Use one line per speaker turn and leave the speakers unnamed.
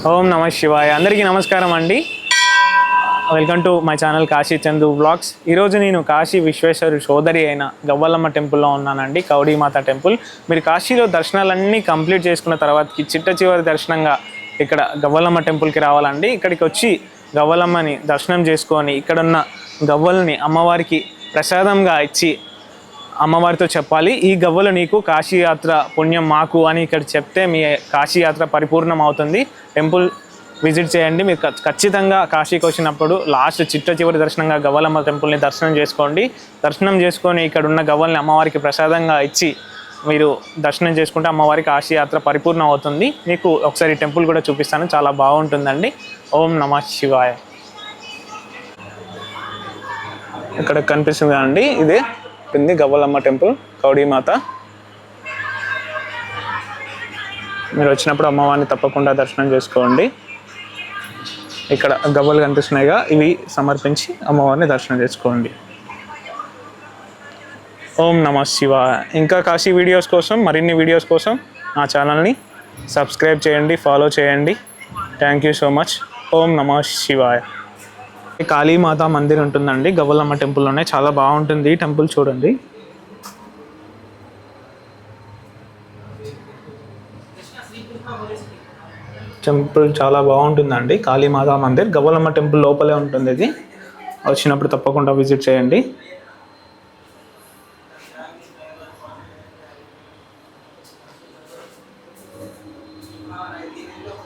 ఓం నమ శివాయ. అందరికీ నమస్కారం అండి. Welcome to my channel Kashi Chandu vlogs. ఈరోజు నేను కాశీ విశ్వేశ్వరు సోదరి అయిన గవ్వలమ్మ టెంపుల్లో ఉన్నానండి, కౌడీమాత టెంపుల్. మీరు కాశీలో దర్శనాలన్నీ కంప్లీట్ చేసుకున్న తర్వాతకి చిట్ట చివరి దర్శనంగా ఇక్కడ గవ్వలమ్మ టెంపుల్కి రావాలండి. ఇక్కడికి వచ్చి గవ్వలమ్మని దర్శనం చేసుకొని ఇక్కడున్న గవ్వల్ని అమ్మవారికి ప్రసాదంగా ఇచ్చి అమ్మవారితో చెప్పాలి, ఈ గవ్వలు నీకు కాశీయాత్ర పుణ్యం మాకు అని ఇక్కడ చెప్తే మీ కాశీయాత్ర పరిపూర్ణం అవుతుంది. టెంపుల్ విజిట్ చేయండి. మీరు ఖచ్చితంగా కాశీకి వచ్చినప్పుడు లాస్ట్ చివరి దర్శనంగా గవ్వలమ్మ టెంపుల్ని దర్శనం చేసుకోండి. దర్శనం చేసుకొని ఇక్కడ ఉన్న గవ్వల్ని అమ్మవారికి ప్రసాదంగా ఇచ్చి మీరు దర్శనం చేసుకుంటే అమ్మవారికి కాశీయాత్ర పరిపూర్ణం అవుతుంది. మీకు ఒకసారి టెంపుల్ కూడా చూపిస్తాను, చాలా బాగుంటుందండి. ఓం నమ శివాయ. ఇక్కడ కనిపిస్తుంది అండి, ఇదే గవ్వలమ్మ టెంపుల్, కౌడీమాత. మీరు వచ్చినప్పుడు అమ్మవారిని తప్పకుండా దర్శనం చేసుకోండి. ఇక్కడ గవ్వలు కనిపిస్తున్నాయిగా, ఇవి సమర్పించి అమ్మవారిని దర్శనం చేసుకోండి. ఓం నమ శివాయ. ఇంకా కాశీ వీడియోస్ కోసం, మరిన్ని వీడియోస్ కోసం నా ఛానల్ని సబ్స్క్రైబ్ చేయండి, ఫాలో చేయండి. Thank you so much. ఓం నమ శివాయ. కాళీమాత మందిర్ ఉంటుందండి గవ్వలమ్మ టెంపుల్లోనే, చాలా బాగుంటుంది టెంపుల్. చూడండి, టెంపుల్ చాలా బాగుంటుందండి. కాళీమాత మందిర్ గవ్వలమ్మ టెంపుల్ లోపలే ఉంటుంది. ఇది వచ్చినప్పుడు తప్పకుండా విజిట్ చేయండి.